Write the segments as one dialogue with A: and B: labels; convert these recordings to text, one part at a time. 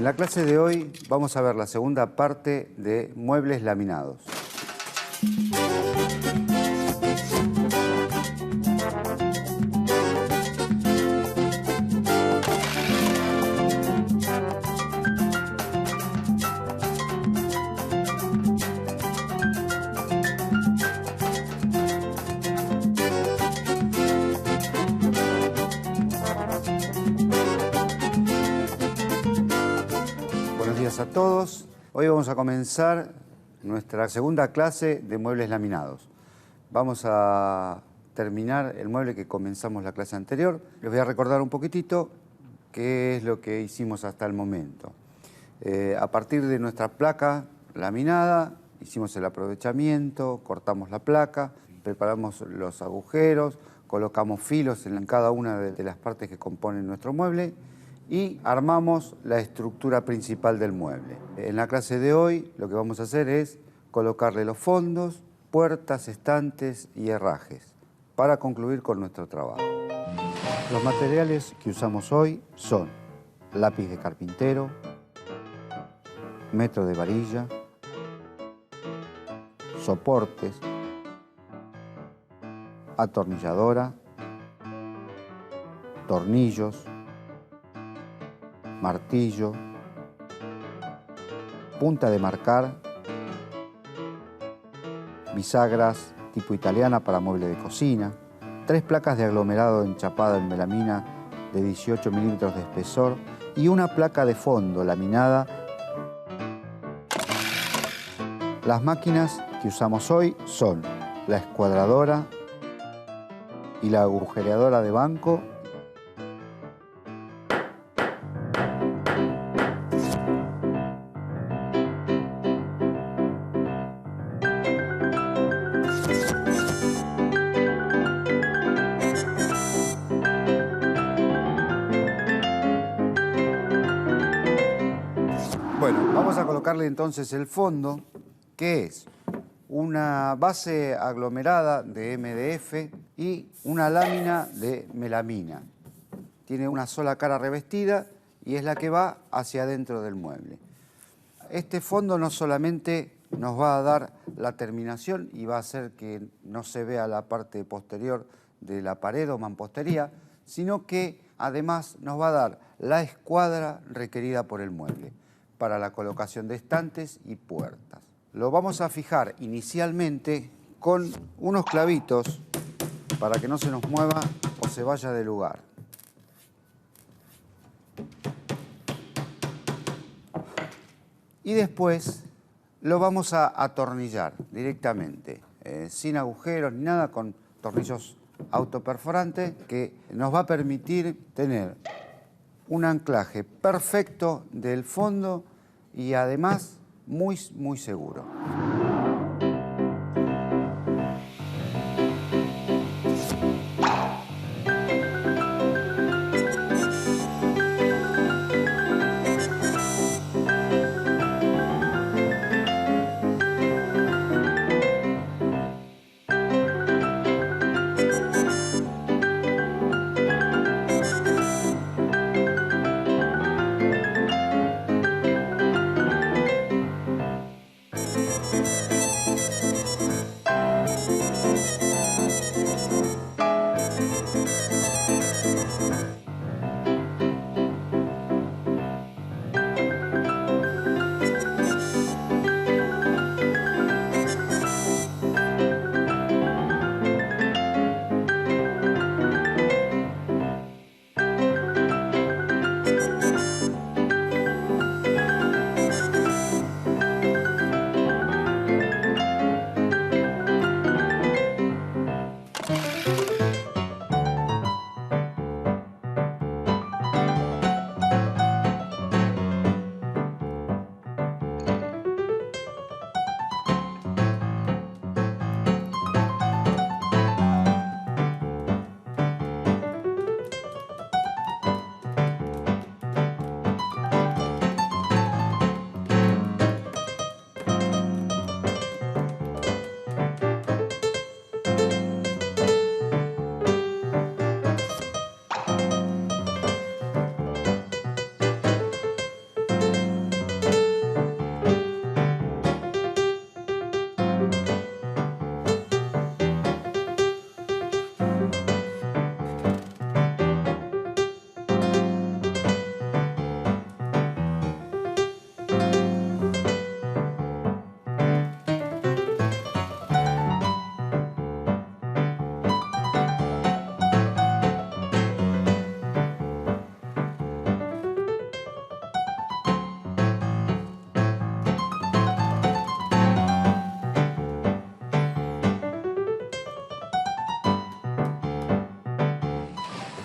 A: la clase de hoy vamos a ver la segunda parte de muebles laminados. Buenos días a todos. Hoy vamos a comenzar nuestra segunda clase de muebles laminados. Vamos a terminar el mueble que comenzamos la clase anterior. Les voy a recordar un poquitito qué es lo que hicimos hasta el momento. A partir de nuestra placa laminada, hicimos el aprovechamiento, cortamos la placa, preparamos los agujeros, colocamos filos en cada una de las partes que componen nuestro mueble y armamos la estructura principal del mueble. En la clase de hoy lo que vamos a hacer es colocarle los fondos, puertas, estantes y herrajes para concluir con nuestro trabajo. Los materiales que usamos hoy son lápiz de carpintero, metro de varilla, soportes, atornilladora, tornillos, martillo, punta de marcar, bisagras tipo italiana para mueble de cocina, 3 placas de aglomerado enchapado en melamina de 18 milímetros de espesor y una placa de fondo laminada. Las máquinas que usamos hoy son la escuadradora y la agujereadora de banco. Bueno, vamos a colocarle entonces el fondo, que es una base aglomerada de MDF y una lámina de melamina. Tiene una sola cara revestida y es la que va hacia adentro del mueble. Este fondo no solamente nos va a dar la terminación y va a hacer que no se vea la parte posterior de la pared o mampostería, sino que además nos va a dar la escuadra requerida por el mueble para la colocación de estantes y puertas. Lo vamos a fijar inicialmente con unos clavitos para que no se nos mueva o se vaya de lugar. Y después lo vamos a atornillar directamente, sin agujeros ni nada, con tornillos autoperforantes que nos va a permitir tener un anclaje perfecto del fondo y además muy seguro.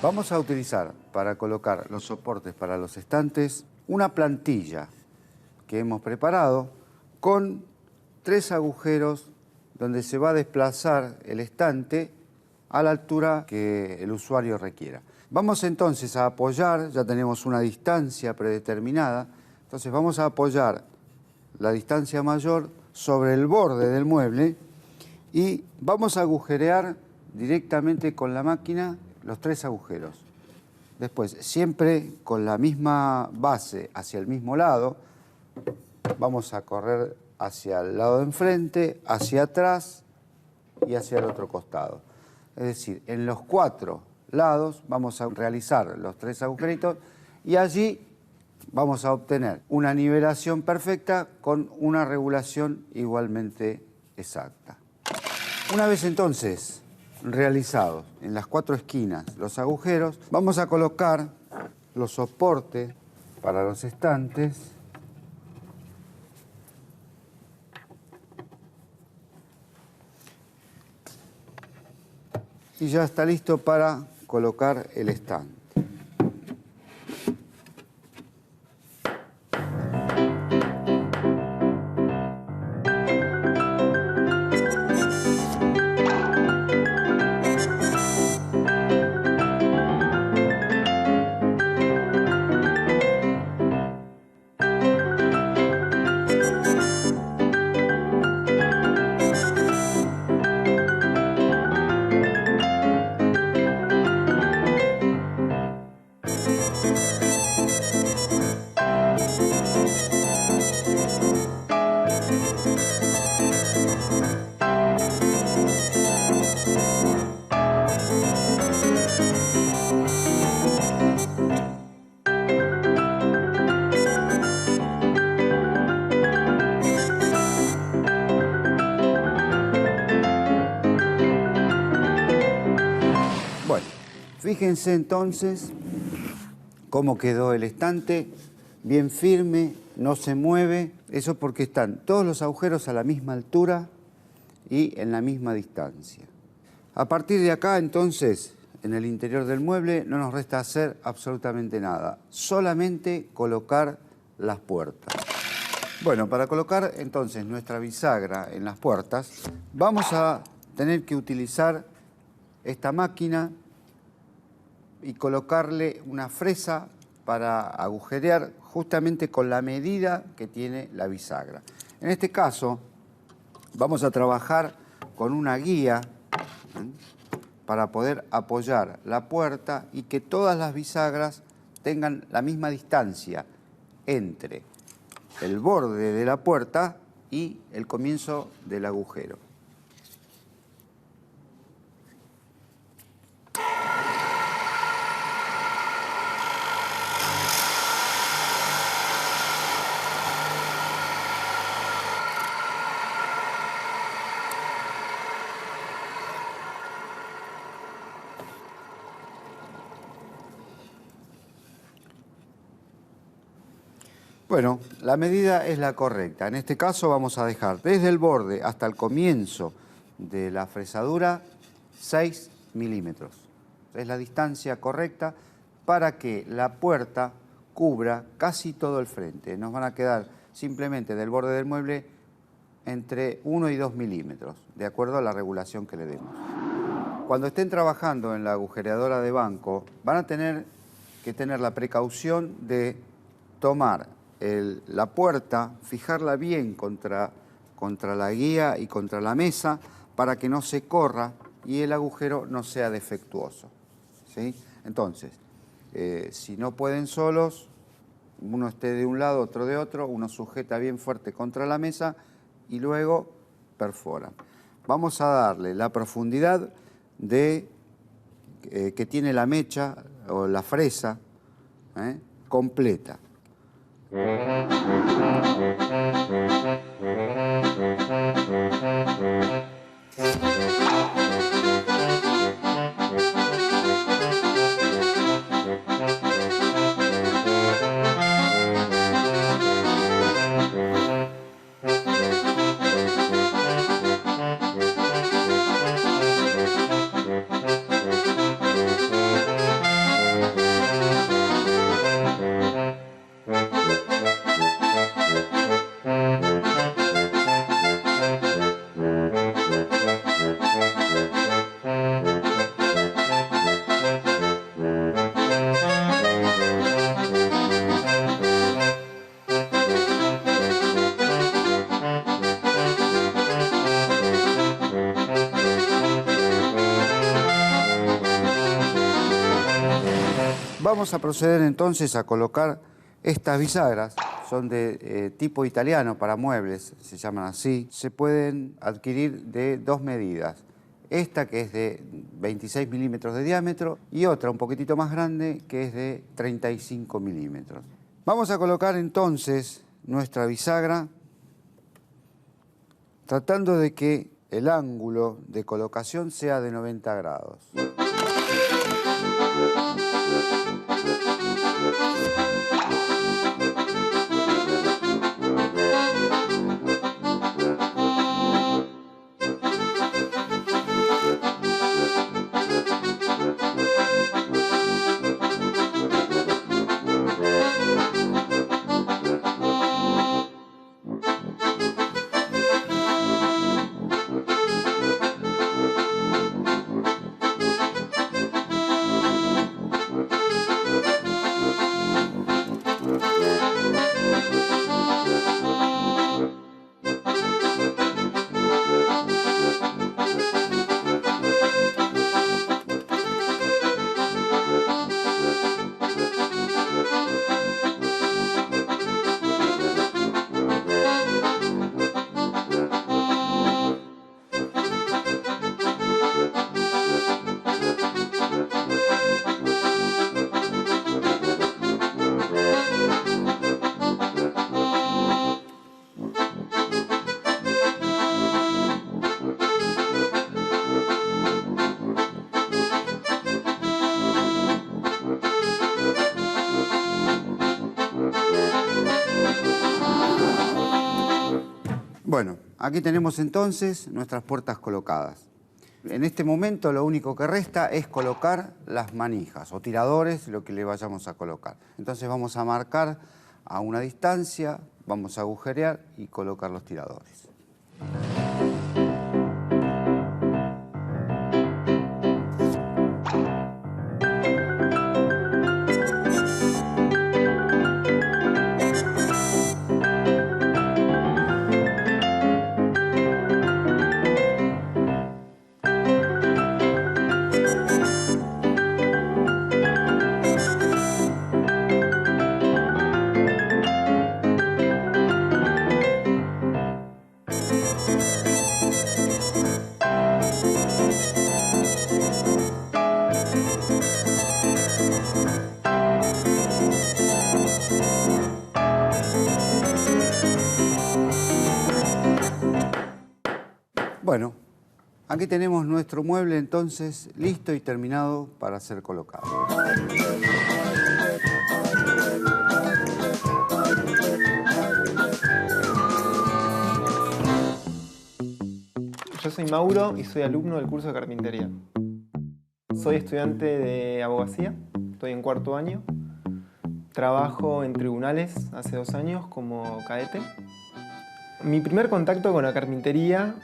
A: Vamos a utilizar para colocar los soportes para los estantes una plantilla que hemos preparado con 3 agujeros donde se va a desplazar el estante a la altura que el usuario requiera. Vamos entonces a apoyar, ya tenemos una distancia predeterminada, entonces vamos a apoyar la distancia mayor sobre el borde del mueble y vamos a agujerear directamente con la máquina los 3 agujeros. Después, siempre con la misma base hacia el mismo lado, vamos a correr hacia el lado de enfrente, hacia atrás y hacia el otro costado. Es decir, en los 4 lados vamos a realizar los 3 agujeritos y allí vamos a obtener una nivelación perfecta con una regulación igualmente exacta. Una vez entonces realizados en las 4 esquinas los agujeros, vamos a colocar los soportes para los estantes y ya está listo para colocar el estante. Bueno, fíjense entonces cómo quedó el estante, bien firme, no se mueve. Eso porque están todos los agujeros a la misma altura y en la misma distancia. A partir de acá, entonces, en el interior del mueble no nos resta hacer absolutamente nada, solamente colocar las puertas. Bueno, para colocar entonces nuestra bisagra en las puertas, vamos a tener que utilizar esta máquina y colocarle una fresa para agujerear justamente con la medida que tiene la bisagra. En este caso, vamos a trabajar con una guía para poder apoyar la puerta y que todas las bisagras tengan la misma distancia entre el borde de la puerta y el comienzo del agujero. Bueno, la medida es la correcta. En este caso vamos a dejar desde el borde hasta el comienzo de la fresadura 6 milímetros. Es la distancia correcta para que la puerta cubra casi todo el frente. Nos van a quedar simplemente del borde del mueble entre 1 y 2 milímetros, de acuerdo a la regulación que le demos. Cuando estén trabajando en la agujereadora de banco, van a tener que tener la precaución de tomar la puerta, fijarla bien contra la guía y contra la mesa para que no se corra y el agujero no sea defectuoso, ¿sí? Entonces, si no pueden solos, uno esté de un lado, otro de otro, uno sujeta bien fuerte contra la mesa y luego perforan. Vamos a darle la profundidad que tiene la mecha o la fresa completa. Vamos a proceder entonces a colocar estas bisagras. Son de tipo italiano para muebles, se llaman así. Se pueden adquirir de dos medidas. Esta que es de 26 milímetros de diámetro y otra un poquitito más grande que es de 35 milímetros. Vamos a colocar entonces nuestra bisagra tratando de que el ángulo de colocación sea de 90 grados. Bueno, aquí tenemos entonces nuestras puertas colocadas. En este momento lo único que resta es colocar las manijas o tiradores, lo que le vayamos a colocar. Entonces vamos a marcar a una distancia, vamos a agujerear y colocar los tiradores. Bueno, aquí tenemos nuestro mueble entonces listo y terminado para ser colocado.
B: Yo soy Mauro y soy alumno del curso de carpintería. Soy estudiante de abogacía, estoy en cuarto año. Trabajo en tribunales hace 2 años como cadete. Mi primer contacto con la carpintería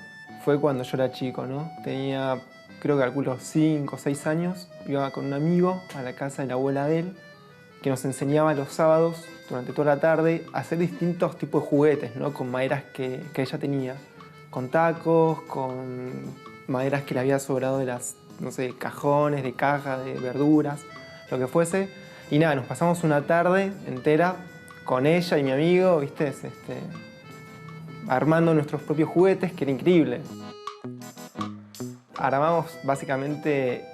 B: fue cuando yo era chico, ¿no? Tenía, creo que calculo, 5 o 6 años. Iba con un amigo a la casa de la abuela de él, que nos enseñaba los sábados, durante toda la tarde, a hacer distintos tipos de juguetes, ¿no? Con maderas que ella tenía. Con tacos, con maderas que le había sobrado de las, no sé, cajones, de cajas, de verduras, lo que fuese. Y nada, nos pasamos una tarde entera con ella y mi amigo, ¿viste? Armando nuestros propios juguetes, que era increíble. Armamos básicamente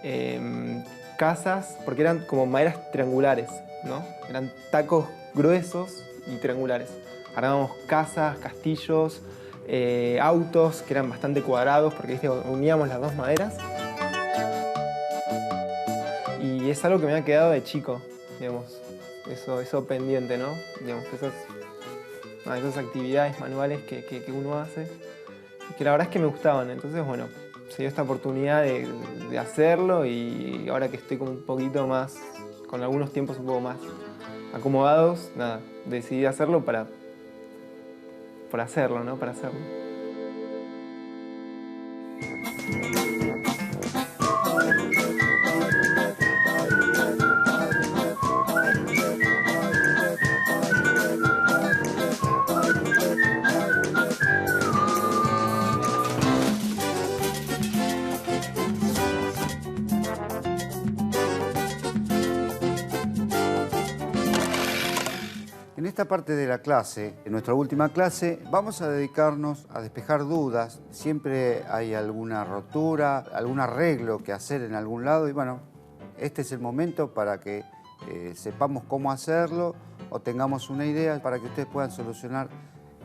B: casas, porque eran como maderas triangulares, ¿no? Eran tacos gruesos y triangulares. Armábamos casas, castillos, autos que eran bastante cuadrados, porque, ¿viste?, uníamos las dos maderas. Y es algo que me ha quedado de chico, digamos, eso pendiente, ¿no? Digamos, esas actividades manuales que uno hace, que la verdad es que me gustaban. Entonces, bueno, se dio esta oportunidad de hacerlo, y ahora que estoy como un poquito más, con algunos tiempos un poco más acomodados, nada, decidí hacerlo por hacerlo, ¿no? Para hacerlo.
A: esta parte de la clase, en nuestra última clase, vamos a dedicarnos a despejar dudas. Siempre hay alguna rotura, algún arreglo que hacer en algún lado y bueno, este es el momento para que sepamos cómo hacerlo o tengamos una idea para que ustedes puedan solucionar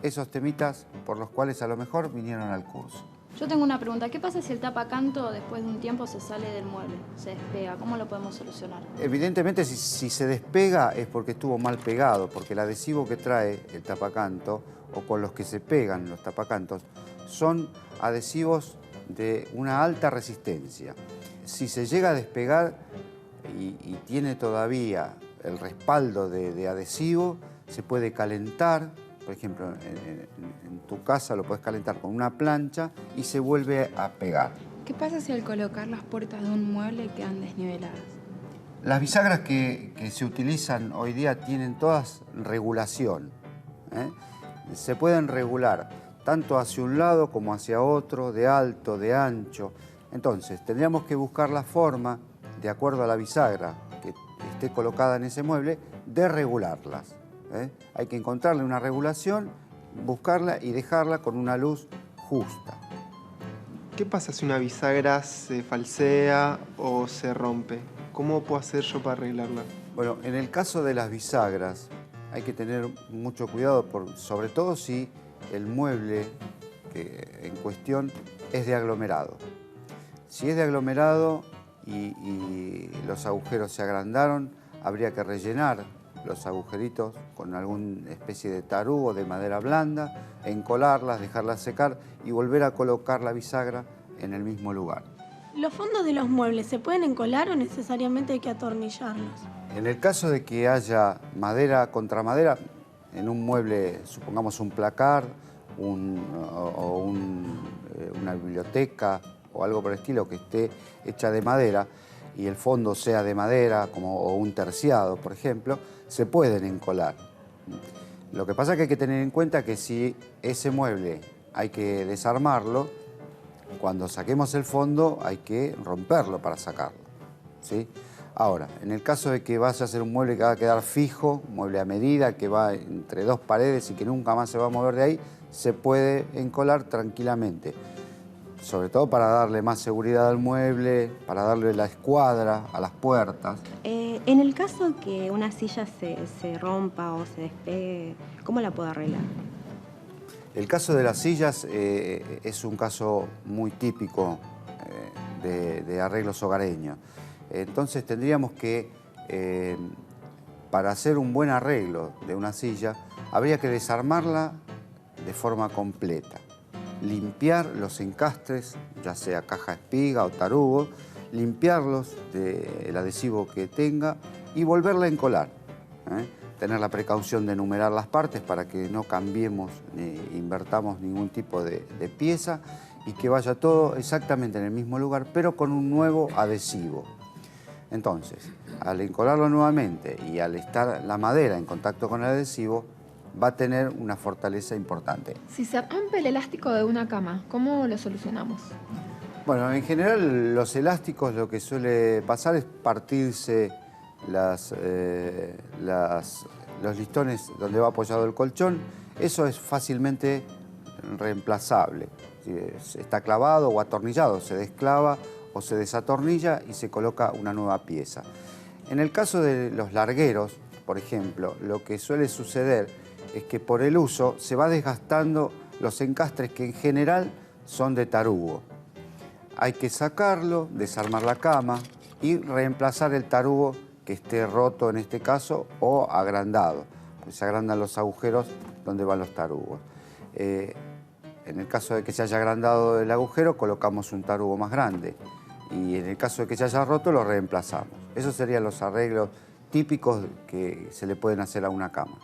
A: esos temitas por los cuales a lo mejor vinieron al curso.
C: Yo tengo una pregunta. ¿Qué pasa si el tapacanto después de un tiempo se sale del mueble, se despega? ¿Cómo lo podemos solucionar?
A: Evidentemente, si se despega es porque estuvo mal pegado, porque el adhesivo que trae el tapacanto o con los que se pegan los tapacantos son adhesivos de una alta resistencia. Si se llega a despegar y tiene todavía el respaldo de adhesivo, se puede calentar. Por ejemplo, en tu casa lo puedes calentar con una plancha y se vuelve a pegar.
D: ¿Qué pasa si al colocar las puertas de un mueble quedan desniveladas?
A: Las bisagras que se utilizan hoy día tienen todas regulación. Se pueden regular tanto hacia un lado como hacia otro, de alto, de ancho. Entonces, tendríamos que buscar la forma, de acuerdo a la bisagra que esté colocada en ese mueble, de regularlas. Hay que encontrarle una regulación, buscarla y dejarla con una luz justa.
B: ¿Qué pasa si una bisagra se falsea o se rompe? ¿Cómo puedo hacer yo para arreglarla?
A: Bueno, en el caso de las bisagras hay que tener mucho cuidado, sobre todo si el mueble en cuestión es de aglomerado. Si es de aglomerado y los agujeros se agrandaron, habría que rellenar los agujeritos con alguna especie de tarugo de madera blanda, encolarlas, dejarlas secar y volver a colocar la bisagra en el mismo lugar.
E: ¿Los fondos de los muebles se pueden encolar o necesariamente hay que atornillarlos?
A: En el caso de que haya madera contra madera, en un mueble, supongamos un placar una biblioteca o algo por el estilo que esté hecha de madera y el fondo sea de madera o un terciado, por ejemplo, se pueden encolar. Lo que pasa es que hay que tener en cuenta que si ese mueble hay que desarmarlo, cuando saquemos el fondo hay que romperlo para sacarlo, ¿sí? Ahora, en el caso de que vaya a ser un mueble que va a quedar fijo, un mueble a medida, que va entre dos paredes y que nunca más se va a mover de ahí, se puede encolar tranquilamente. Sobre todo para darle más seguridad al mueble, para darle la escuadra a las puertas.
F: En el caso que una silla se rompa o se despegue, ¿cómo la puedo arreglar?
A: El caso de las sillas es un caso muy típico de arreglos hogareños. Entonces tendríamos que, para hacer un buen arreglo de una silla, habría que desarmarla de forma completa. Limpiar los encastres, ya sea caja espiga o tarugo, limpiarlos del adhesivo que tenga y volverla a encolar. Tener la precaución de numerar las partes para que no cambiemos ni invertamos ningún tipo de pieza y que vaya todo exactamente en el mismo lugar, pero con un nuevo adhesivo. Entonces, al encolarlo nuevamente y al estar la madera en contacto con el adhesivo, va a tener una fortaleza importante.
D: Si se rompe el elástico de una cama, ¿cómo lo solucionamos?
A: Bueno, en general los elásticos lo que suele pasar es partirse los listones donde va apoyado el colchón. Eso es fácilmente reemplazable. Si está clavado o atornillado, se desclava o se desatornilla y se coloca una nueva pieza. En el caso de los largueros, por ejemplo, lo que suele suceder es que por el uso se va desgastando los encastres que en general son de tarugo. Hay que sacarlo, desarmar la cama y reemplazar el tarugo que esté roto en este caso o agrandado, pues se agrandan los agujeros donde van los tarugos. En el caso de que se haya agrandado el agujero, colocamos un tarugo más grande y en el caso de que se haya roto, lo reemplazamos. Esos serían los arreglos típicos que se le pueden hacer a una cama.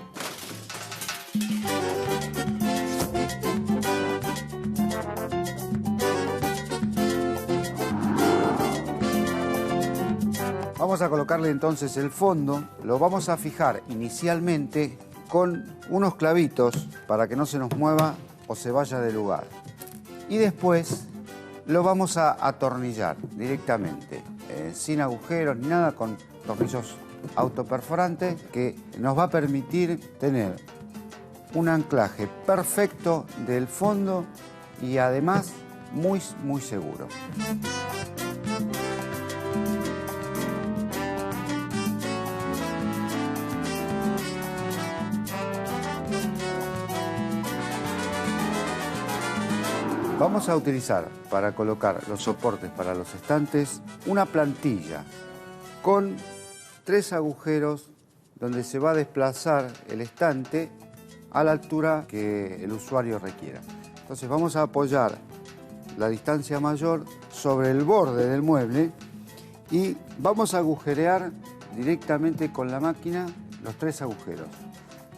A: Vamos a colocarle entonces el fondo, lo vamos a fijar inicialmente con unos clavitos para que no se nos mueva o se vaya del lugar. Y después lo vamos a atornillar directamente, sin agujeros ni nada, con tornillos autoperforante que nos va a permitir tener un anclaje perfecto del fondo y además muy, muy seguro. Vamos a utilizar para colocar los soportes para los estantes una plantilla con 3 agujeros donde se va a desplazar el estante a la altura que el usuario requiera. Entonces vamos a apoyar la distancia mayor sobre el borde del mueble y vamos a agujerear directamente con la máquina los 3 agujeros.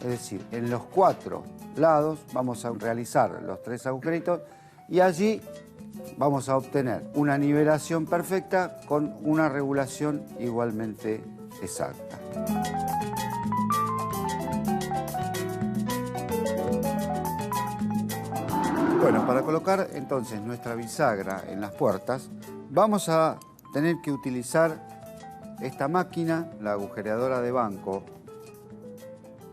A: Es decir, en los 4 lados vamos a realizar los 3 agujeritos y allí vamos a obtener una nivelación perfecta con una regulación igualmente exacta. Bueno, para colocar entonces nuestra bisagra en las puertas, vamos a tener que utilizar esta máquina, la agujereadora de banco,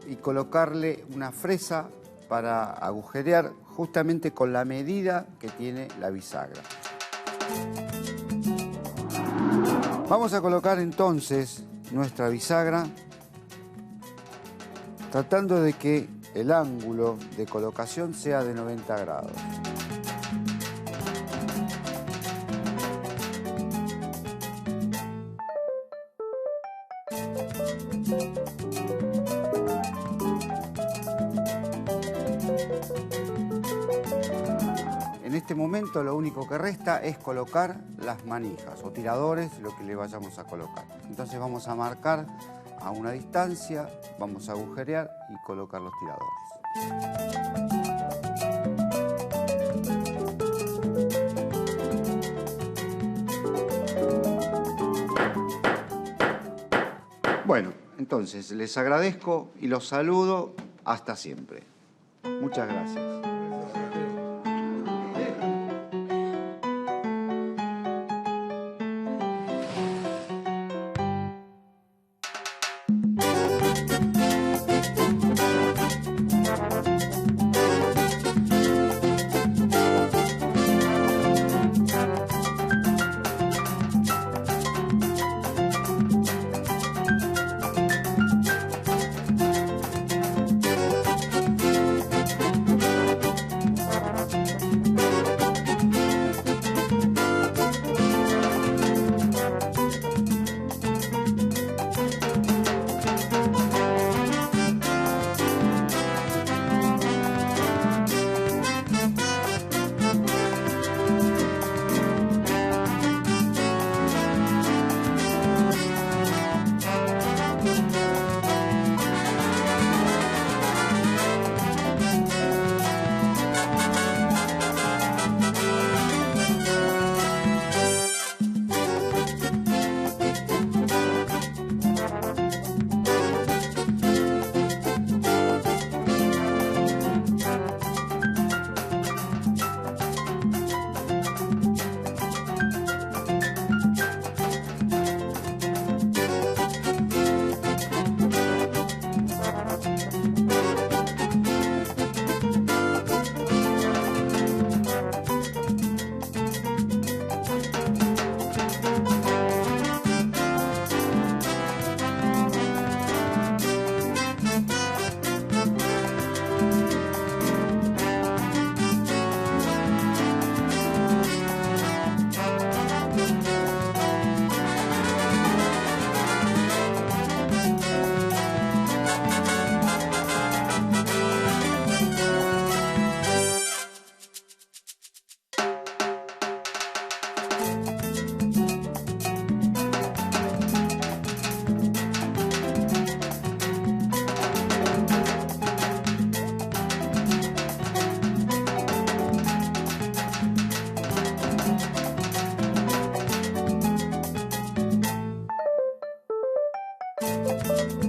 A: y colocarle una fresa para agujerear justamente con la medida que tiene la bisagra. Vamos a colocar entonces nuestra bisagra tratando de que el ángulo de colocación sea de 90 grados. En este momento lo único que resta es colocar las manijas o tiradores, lo que le vayamos a colocar. Entonces vamos a marcar a una distancia, vamos a agujerear y colocar los tiradores. Bueno, entonces les agradezco y los saludo hasta siempre. Muchas gracias.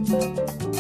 G: Thank you.